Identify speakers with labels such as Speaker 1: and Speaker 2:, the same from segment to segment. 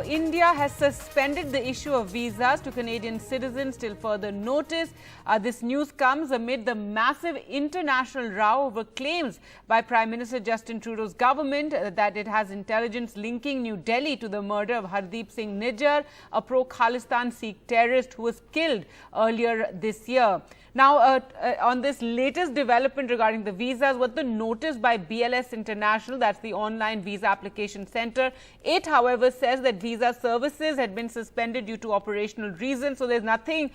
Speaker 1: Now, India has suspended the issue of visas to Canadian citizens till further notice. This news comes amid the massive international row over claims by Prime Minister Justin Trudeau's government that it has intelligence linking New Delhi to the murder of Hardeep Singh Nijjar, a pro-Khalistani Sikh terrorist who was killed earlier this year. Now, on this latest development regarding the visas, what the notice by BLS International, that's the online visa application center, it, however, says that visa services had been suspended due to operational reasons. So there's nothing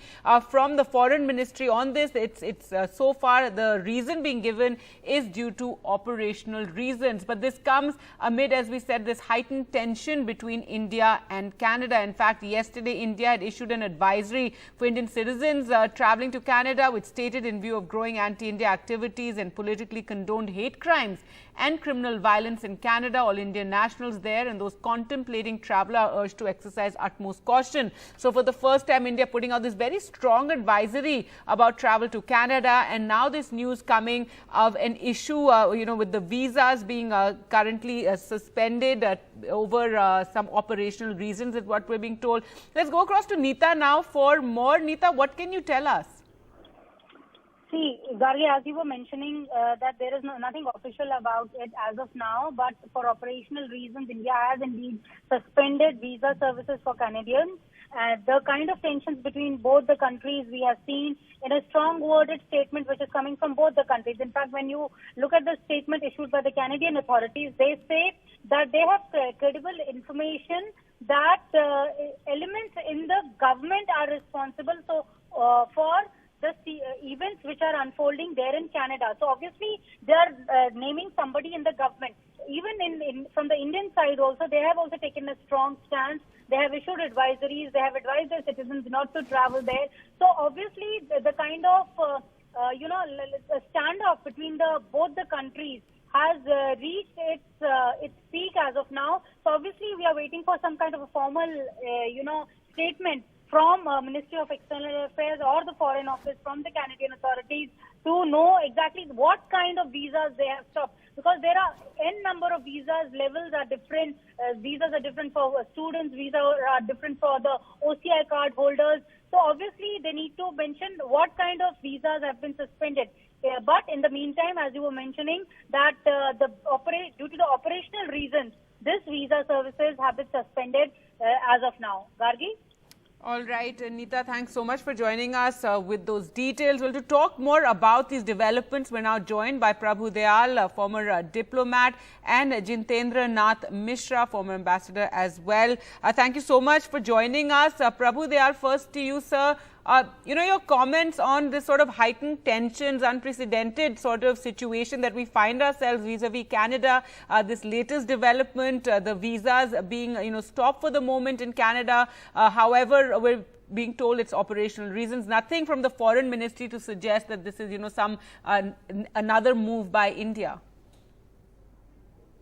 Speaker 1: from the Foreign Ministry on this. It's so far the reason being given is due to operational reasons. But this comes amid, as we said, this heightened tension between India and Canada. In fact, yesterday, India had issued an advisory for Indian citizens traveling to Canada, which stated in view of growing anti-India activities and politically condoned hate crimes and criminal violence in Canada, all Indian nationals there and those contemplating travel are urged to exercise utmost caution. So for the first time, India putting out this very strong advisory about travel to Canada, and now this news coming of an issue, with the visas being currently suspended over some operational reasons is what we're being told. Let's go across to Neeta now for more. Neeta, what can you tell us?
Speaker 2: See, Gargi, as you were mentioning, that there is nothing official about it as of now, but for operational reasons, India has indeed suspended visa services for Canadians. The kind of tensions between both the countries we have seen in a strong worded statement which is coming from both the countries. In fact, when you look at the statement issued by the Canadian authorities, they say that they have credible information that elements in the government are responsible for the events which are unfolding there in Canada. So obviously they are naming somebody in the government. Even from the Indian side also, they have also taken a strong stance. They have issued advisories. They have advised their citizens not to travel there. So obviously the kind of standoff between both the countries has reached its peak as of now. So obviously we are waiting for some kind of a formal statement from Ministry of External Affairs or the Foreign Office from the Canadian authorities to know exactly what kind of visas they have stopped. Because there are n number of visas, levels are different. Visas are different for students, visas are different for the OCI card holders. So obviously they need to mention what kind of visas have been suspended. But in the meantime, as you were mentioning, that due to the operational reasons, this visa services have been suspended as of now. Gargi?
Speaker 1: All right, Neeta, thanks so much for joining us with those details. Well, to talk more about these developments, we're now joined by Prabhu Dayal, a former diplomat, and Jitendra Nath Mishra, former ambassador as well. Thank you so much for joining us. Prabhu Dayal, first to you, sir. Your comments on this sort of heightened tensions, unprecedented sort of situation that we find ourselves vis-a-vis Canada, this latest development, the visas being, stopped for the moment in Canada. However, we're being told it's operational reasons. Nothing from the Foreign Ministry to suggest that this is, another move by India.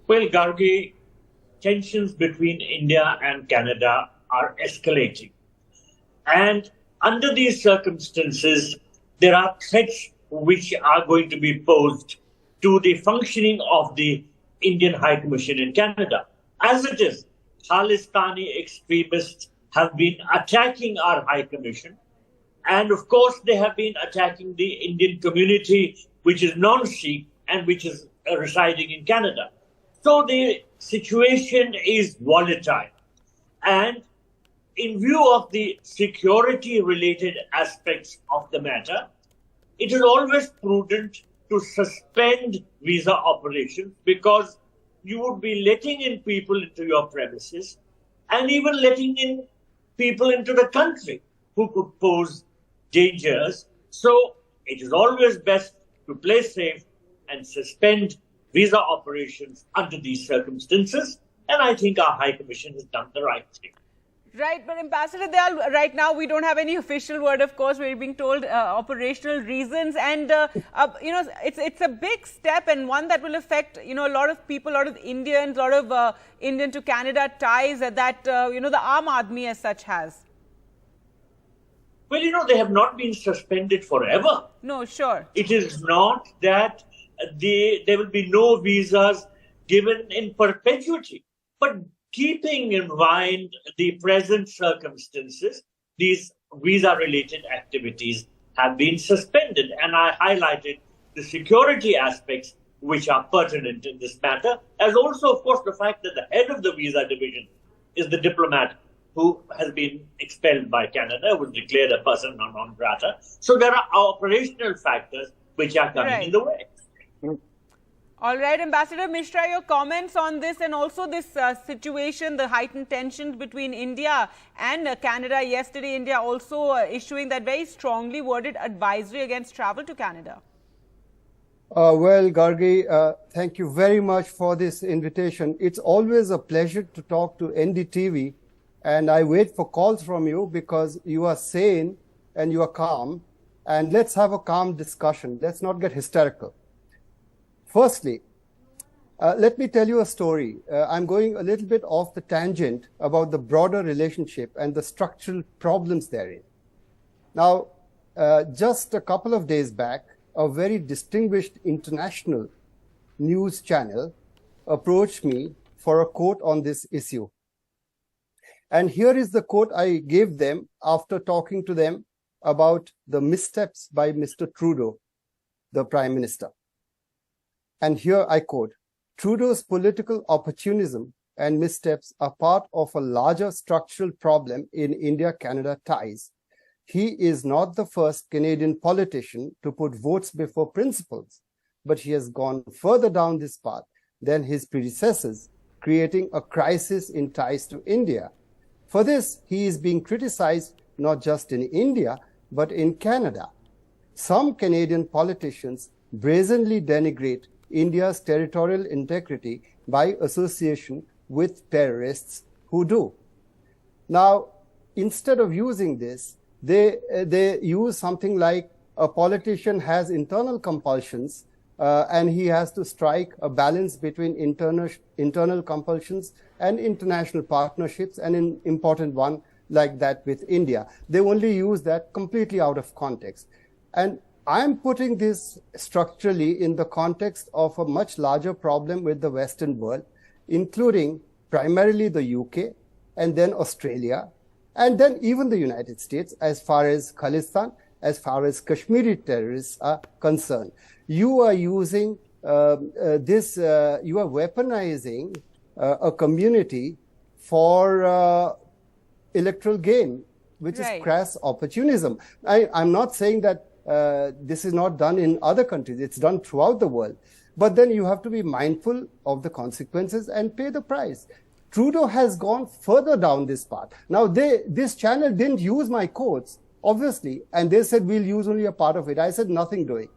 Speaker 3: Well, Gargi, tensions between India and Canada are escalating. And under these circumstances, there are threats which are going to be posed to the functioning of the Indian High Commission in Canada. As it is, Khalistani extremists have been attacking our High Commission. And of course, they have been attacking the Indian community, which is non-Sikh and which is residing in Canada. So the situation is volatile. And in view of the security-related aspects of the matter, it is always prudent to suspend visa operations because you would be letting in people into your premises and even letting in people into the country who could pose dangers. So it is always best to play safe and suspend visa operations under these circumstances. And I think our High Commission has done the right thing.
Speaker 1: Right, but Ambassador Dayal, right now we don't have any official word, of course. We're being told operational reasons, and it's a big step and one that will affect a lot of people, a lot of Indians, a lot of Indian to Canada ties that the Aam Aadmi as such has.
Speaker 3: Well, they have not been suspended forever.
Speaker 1: No, sure.
Speaker 3: It is not that there will be no visas given in perpetuity, but keeping in mind the present circumstances, these visa-related activities have been suspended. And I highlighted the security aspects which are pertinent in this matter, as also, of course, the fact that the head of the visa division is the diplomat who has been expelled by Canada, was declared a persona non grata. So there are operational factors which are coming in the way.
Speaker 1: All right, Ambassador Mishra, your comments on this and also this situation, the heightened tensions between India and Canada. Yesterday, India also issuing that very strongly worded advisory against travel to Canada.
Speaker 4: Well, Gargi, thank you very much for this invitation. It's always a pleasure to talk to NDTV, and I wait for calls from you because you are sane and you are calm. And let's have a calm discussion. Let's not get hysterical. Firstly, let me tell you a story. I'm going a little bit off the tangent about the broader relationship and the structural problems therein. Now, just a couple of days back, a very distinguished international news channel approached me for a quote on this issue. And here is the quote I gave them after talking to them about the missteps by Mr. Trudeau, the Prime Minister. And here I quote, "Trudeau's political opportunism and missteps are part of a larger structural problem in India-Canada ties. He is not the first Canadian politician to put votes before principles, but he has gone further down this path than his predecessors, creating a crisis in ties to India. For this, he is being criticized not just in India, but in Canada. Some Canadian politicians brazenly denigrate India's territorial integrity by association with terrorists who do." Now, instead of using this, they use something like a politician has internal compulsions and he has to strike a balance between internal compulsions and international partnerships, and an important one like that with India. They only use that completely out of context. And I'm putting this structurally in the context of a much larger problem with the Western world, including primarily the UK and then Australia, and then even the United States, as far as Khalistan, as far as Kashmiri terrorists are concerned. You are using you are weaponizing a community for electoral gain, which is crass opportunism. I'm not saying that this is not done in other countries. It's done throughout the world. But then you have to be mindful of the consequences and pay the price. Trudeau has gone further down this path. Now, this channel didn't use my quotes, obviously, and they said we'll use only a part of it. I said nothing doing.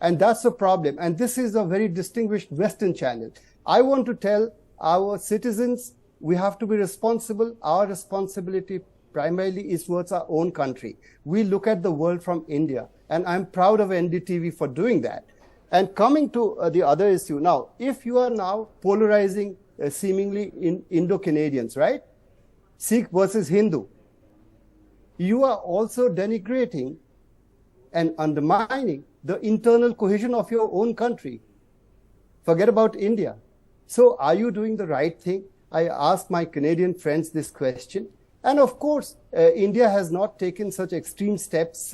Speaker 4: And that's the problem. And this is a very distinguished Western channel. I want to tell our citizens we have to be responsible. Our responsibility primarily is towards our own country. We look at the world from India, and I'm proud of NDTV for doing that. And coming to the other issue, now, if you are now polarizing seemingly in Indo-Canadians, right? Sikh versus Hindu, you are also denigrating and undermining the internal cohesion of your own country. Forget about India. So are you doing the right thing? I asked my Canadian friends this question. And of course, India has not taken such extreme steps,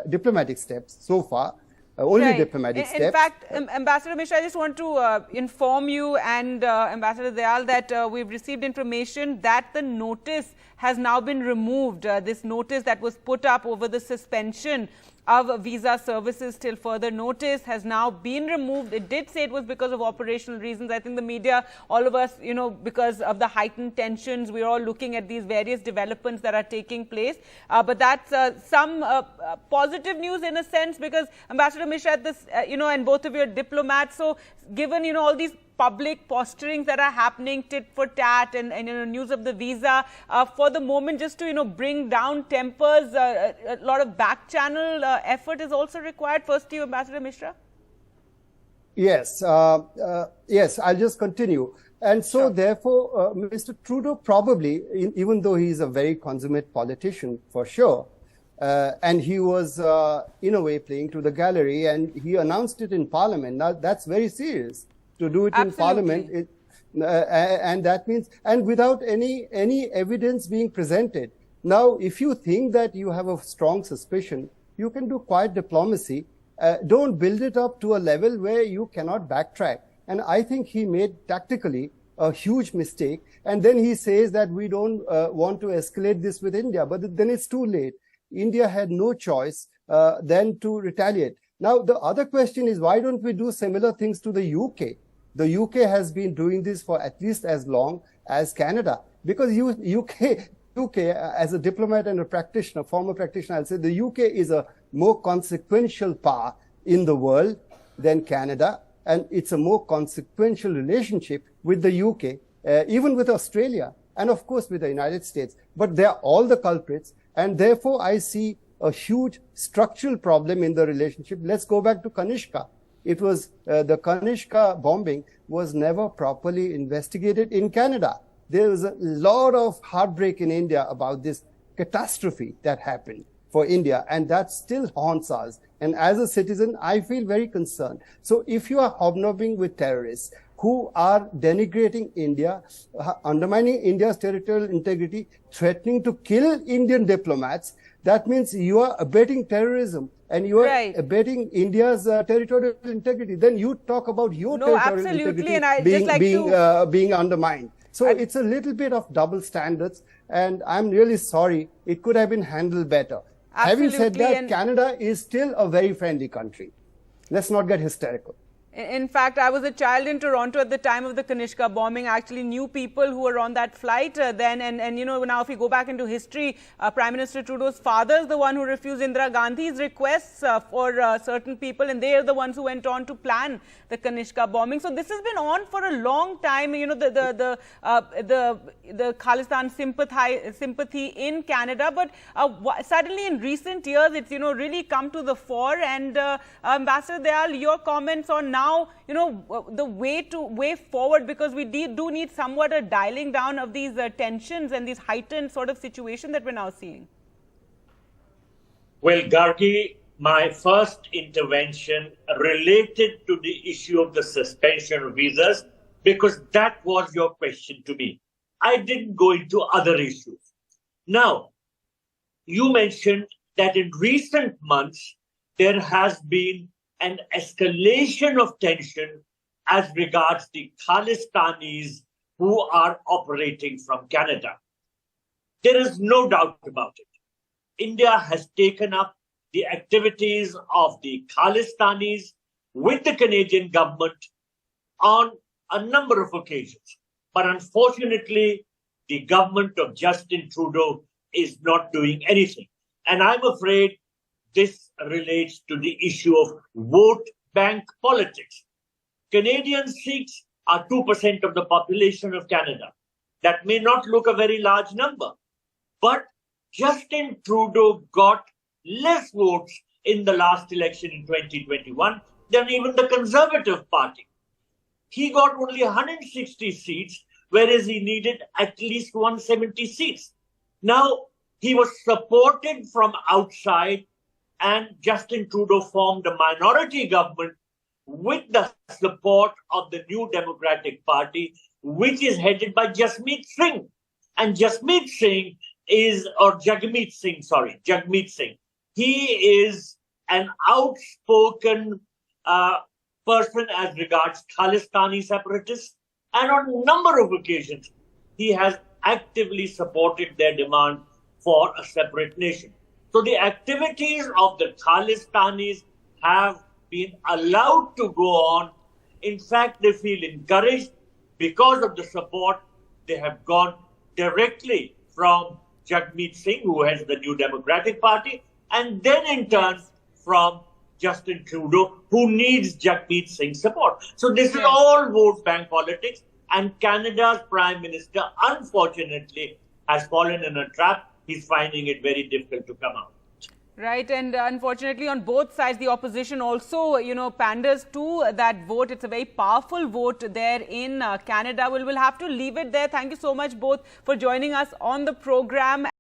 Speaker 4: diplomatic steps so far. Only diplomatic steps.
Speaker 1: In fact, Ambassador Mishra, I just want to inform you and Ambassador Dayal that we've received information that the notice has now been removed. This notice that was put up over the suspension of visa services till further notice has now been removed. It did say it was because of operational reasons. I think the media, all of us, you know, because of the heightened tensions, we're all looking at these various developments that are taking place. But that's some positive news in a sense, because Ambassador Mishra, this, you know, and both of you are diplomats. So given, you know, all these public posturings that are happening, tit for tat, and you know, news of the visa, for the moment, just to, you know, bring down tempers, a lot of back channel effort is also required. First to you, Ambassador Mishra.
Speaker 4: Yes, yes, I'll just continue. And so therefore, Mr. Trudeau probably, even though he's a very consummate politician for sure, and he was in a way playing to the gallery, and he announced it in Parliament. Now that's very serious. To do it in Parliament, And that means, and without any evidence being presented. Now, if you think that you have a strong suspicion, you can do quiet diplomacy. Don't build it up to a level where you cannot backtrack. And I think he made tactically a huge mistake. And then he says that we don't want to escalate this with India, but then it's too late. India had no choice than to retaliate. Now, the other question is, why don't we do similar things to the UK? The UK has been doing this for at least as long as Canada, because UK, as a diplomat and a practitioner, former practitioner, I'll say the UK is a more consequential power in the world than Canada, and it's a more consequential relationship with the UK, even with Australia, and of course with the United States. But they're all the culprits, and therefore I see a huge structural problem in the relationship. Let's go back to Kanishka. It was the Kanishka bombing was never properly investigated in Canada. There was a lot of heartbreak in India about this catastrophe that happened for India, and that still haunts us. And as a citizen, I feel very concerned. So if you are hobnobbing with terrorists who are denigrating India, undermining India's territorial integrity, threatening to kill Indian diplomats, that means you are abetting terrorism and you are abetting India's territorial integrity. Then you talk about your territorial integrity and being undermined. So it's a little bit of double standards, and I'm really sorry. It could have been handled better. Having said that, Canada is still a very friendly country. Let's not get hysterical.
Speaker 1: In fact, I was a child in Toronto at the time of the Kanishka bombing. I actually knew people who were on that flight then. And you know, now if you go back into history, Prime Minister Trudeau's father is the one who refused Indira Gandhi's requests for certain people. And they are the ones who went on to plan the Kanishka bombing. So this has been on for a long time. You know, the Khalistan sympathy in Canada. But suddenly in recent years, it's, you know, really come to the fore. And Ambassador Dayal, your comments on now, you know, the way forward, because we do need somewhat a dialing down of these tensions and this heightened sort of situation that we're now seeing.
Speaker 3: Well, Gargi, my first intervention related to the issue of the suspension of visas, because that was your question to me. I didn't go into other issues. Now, you mentioned that in recent months, there has been an escalation of tension as regards the Khalistanis who are operating from Canada. There is no doubt about it. India has taken up the activities of the Khalistanis with the Canadian government on a number of occasions. But unfortunately, the government of Justin Trudeau is not doing anything. And I'm afraid this relates to the issue of vote bank politics. Canadian Sikhs are 2% of the population of Canada. That may not look a very large number, but Justin Trudeau got less votes in the last election in 2021 than even the Conservative Party. He got only 160 seats, whereas he needed at least 170 seats. Now, he was supported from outside, and Justin Trudeau formed a minority government with the support of the New Democratic Party, which is headed by Jagmeet Singh. And Jagmeet Singh, he is an outspoken person as regards Khalistani separatists. And on a number of occasions, he has actively supported their demand for a separate nation. So the activities of the Khalistanis have been allowed to go on. In fact, they feel encouraged because of the support they have got directly from Jagmeet Singh, who heads the New Democratic Party, and then in turn from Justin Trudeau, who needs Jagmeet Singh's support. So this is all vote bank politics, and Canada's Prime Minister, unfortunately, has fallen in a trap. He's finding it very difficult to come out.
Speaker 1: Right, and unfortunately on both sides, the opposition also, you know, panders to that vote. It's a very powerful vote there in Canada. We'll have to leave it there. Thank you so much both for joining us on the program.